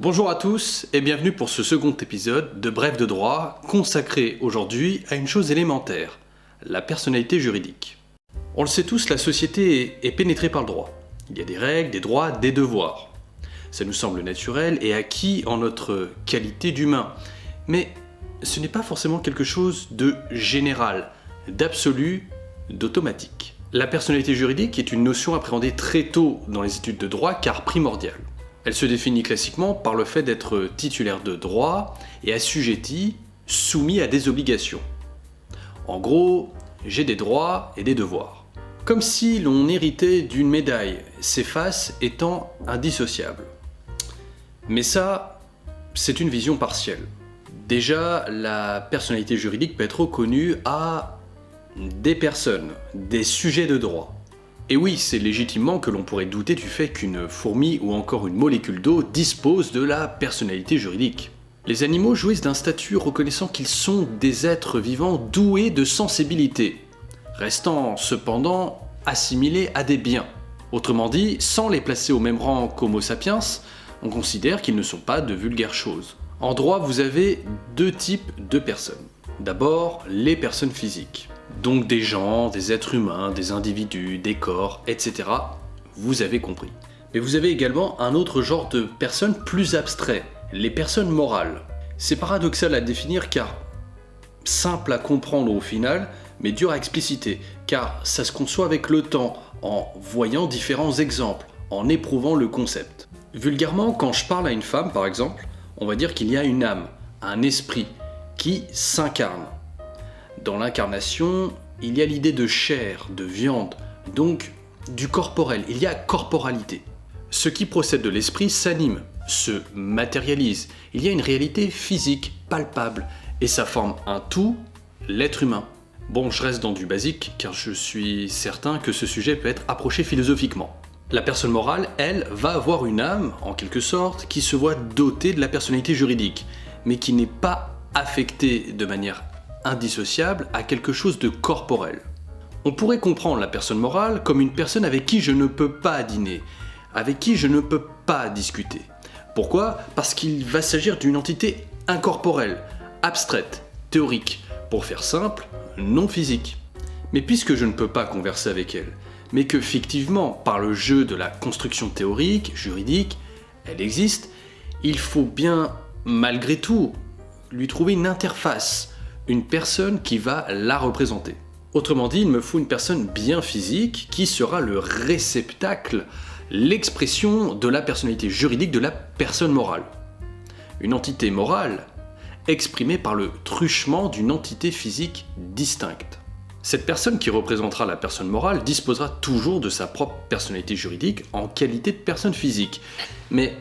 Bonjour à tous et bienvenue pour ce second épisode de Bref de droit consacré aujourd'hui à une chose élémentaire, la personnalité juridique. On le sait tous, la société est pénétrée par le droit. Il y a des règles, des droits, des devoirs. Ça nous semble naturel et acquis en notre qualité d'humain. Mais ce n'est pas forcément quelque chose de général, d'absolu, d'automatique. La personnalité juridique est une notion appréhendée très tôt dans les études de droit car primordiale. Elle se définit classiquement par le fait d'être titulaire de droits et assujetti, soumis à des obligations. En gros, j'ai des droits et des devoirs. Comme si l'on héritait d'une médaille, ces faces étant indissociables. Mais ça, c'est une vision partielle. Déjà, la personnalité juridique peut être reconnue à des personnes, des sujets de droit. Et oui, c'est légitimement que l'on pourrait douter du fait qu'une fourmi ou encore une molécule d'eau dispose de la personnalité juridique. Les animaux jouissent d'un statut reconnaissant qu'ils sont des êtres vivants doués de sensibilité, restant cependant assimilés à des biens. Autrement dit, sans les placer au même rang qu'Homo sapiens, on considère qu'ils ne sont pas de vulgaires choses. En droit, vous avez deux types de personnes. D'abord, les personnes physiques. Donc des gens, des êtres humains, des individus, des corps, etc. Vous avez compris. Mais vous avez également un autre genre de personnes plus abstrait, les personnes morales. C'est paradoxal à définir car simple à comprendre au final, mais dur à expliciter, car ça se conçoit avec le temps, en voyant différents exemples, en éprouvant le concept. Vulgairement, quand je parle à une femme par exemple, on va dire qu'il y a une âme, un esprit, qui s'incarne. Dans l'incarnation, il y a l'idée de chair, de viande, donc du corporel, il y a corporalité. Ce qui procède de l'esprit s'anime, se matérialise, il y a une réalité physique, palpable, et ça forme un tout, l'être humain. Bon, je reste dans du basique, car je suis certain que ce sujet peut être approché philosophiquement. La personne morale, elle, va avoir une âme, en quelque sorte, qui se voit dotée de la personnalité juridique, mais qui n'est pas affectée de manière indissociable à quelque chose de corporel. On pourrait comprendre la personne morale comme une personne avec qui je ne peux pas dîner, avec qui je ne peux pas discuter. Pourquoi ? Parce qu'il va s'agir d'une entité incorporelle, abstraite, théorique, pour faire simple, non physique. Mais puisque je ne peux pas converser avec elle, mais que fictivement, par le jeu de la construction théorique, juridique, elle existe, il faut bien, malgré tout, lui trouver une interface, une personne qui va la représenter. Autrement dit, il me faut une personne bien physique qui sera le réceptacle, l'expression de la personnalité juridique de la personne morale. Une entité morale exprimée par le truchement d'une entité physique distincte. Cette personne qui représentera la personne morale disposera toujours de sa propre personnalité juridique en qualité de personne physique, mais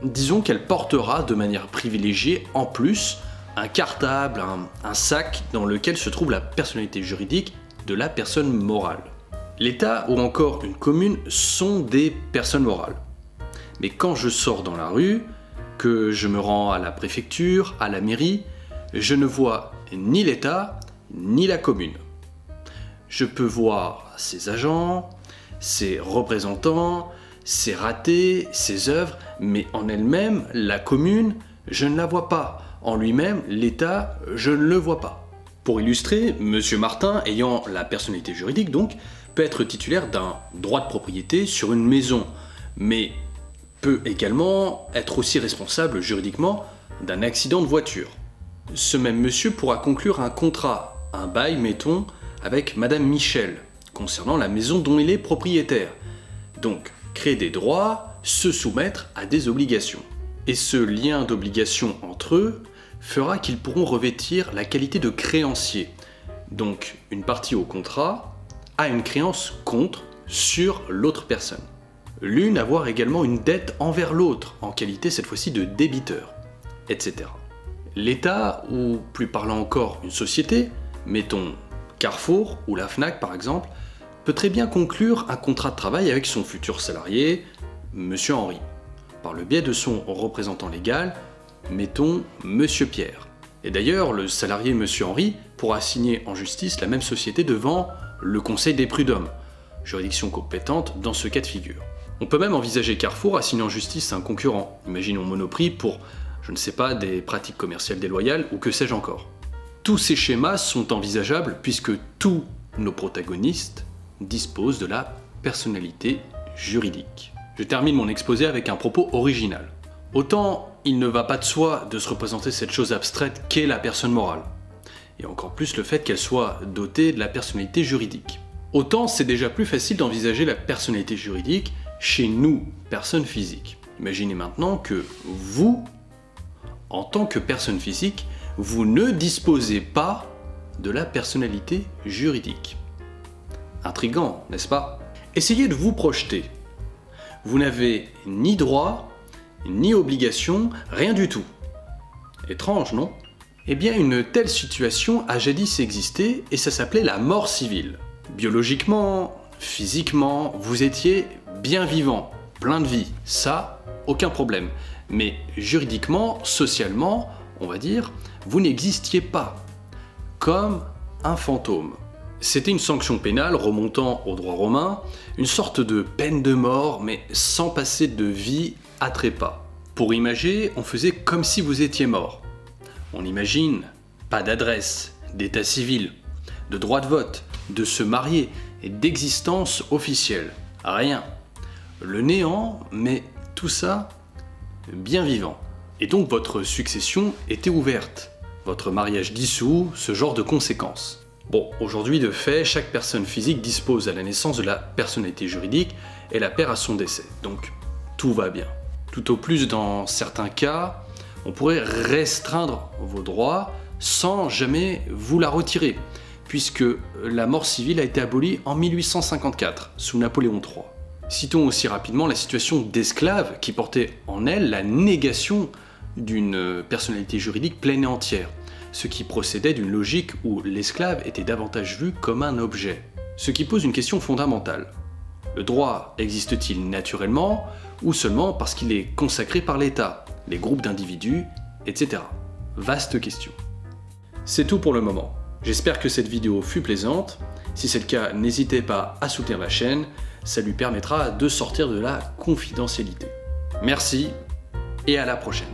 disons qu'elle portera de manière privilégiée en plus un cartable, un sac dans lequel se trouve la personnalité juridique de la personne morale. L'État ou encore une commune sont des personnes morales. Mais quand je sors dans la rue, que je me rends à la préfecture, à la mairie, je ne vois ni l'État ni la commune. Je peux voir ses agents, ses représentants, ses ratés, ses œuvres, mais en elle-même, la commune, je ne la vois pas. En lui-même, l'État, je ne le vois pas. Pour illustrer, M. Martin, ayant la personnalité juridique donc, peut être titulaire d'un droit de propriété sur une maison, mais peut également être aussi responsable juridiquement d'un accident de voiture. Ce même monsieur pourra conclure un contrat, un bail, mettons, avec Madame Michel, concernant la maison dont il est propriétaire. Donc, créer des droits, se soumettre à des obligations. Et ce lien d'obligation entre eux fera qu'ils pourront revêtir la qualité de créanciers. Donc, une partie au contrat a une créance contre sur l'autre personne. L'une avoir également une dette envers l'autre, en qualité cette fois-ci de débiteur, etc. L'État, ou plus parlant encore une société, mettons Carrefour ou la Fnac par exemple, peut très bien conclure un contrat de travail avec son futur salarié, Monsieur Henri, par le biais de son représentant légal, mettons Monsieur Pierre. Et d'ailleurs, le salarié Monsieur Henri pourra signer en justice la même société devant le Conseil des prud'hommes, juridiction compétente dans ce cas de figure. On peut même envisager Carrefour assignant justice à un concurrent, imaginons Monoprix pour, je ne sais pas, des pratiques commerciales déloyales ou que sais-je encore. Tous ces schémas sont envisageables puisque tous nos protagonistes disposent de la personnalité juridique. Je termine mon exposé avec un propos original. Autant il ne va pas de soi de se représenter cette chose abstraite qu'est la personne morale, et encore plus le fait qu'elle soit dotée de la personnalité juridique. Autant c'est déjà plus facile d'envisager la personnalité juridique chez nous, personnes physiques. Imaginez maintenant que vous, en tant que personne physique, vous ne disposez pas de la personnalité juridique. Intriguant, n'est-ce pas? Essayez de vous projeter. Vous n'avez ni droit, ni obligation, rien du tout. Étrange, non? Eh bien, une telle situation a jadis existé et ça s'appelait la mort civile. Biologiquement, physiquement, vous étiez bien vivant, plein de vie, ça, aucun problème. Mais juridiquement, socialement, on va dire, vous n'existiez pas, comme un fantôme. C'était une sanction pénale remontant au droit romain, une sorte de peine de mort, mais sans passer de vie à trépas. Pour imager, on faisait comme si vous étiez mort. On imagine pas d'adresse, d'état civil, de droit de vote, de se marier et d'existence officielle. Rien. Le néant, mais tout ça bien vivant. Et donc votre succession était ouverte. Votre mariage dissous, ce genre de conséquences. Bon, aujourd'hui de fait, chaque personne physique dispose à la naissance de la personnalité juridique et la perd à son décès. Donc tout va bien. Tout au plus dans certains cas, on pourrait restreindre vos droits sans jamais vous la retirer, puisque la mort civile a été abolie en 1854, sous Napoléon III. Citons aussi rapidement la situation d'esclaves qui portait en elle la négation d'une personnalité juridique pleine et entière, ce qui procédait d'une logique où l'esclave était davantage vu comme un objet. Ce qui pose une question fondamentale. Le droit existe-t-il naturellement ou seulement parce qu'il est consacré par l'État, les groupes d'individus, etc. Vaste question. C'est tout pour le moment. J'espère que cette vidéo fut plaisante. Si c'est le cas, n'hésitez pas à soutenir la chaîne, ça lui permettra de sortir de la confidentialité. Merci et à la prochaine.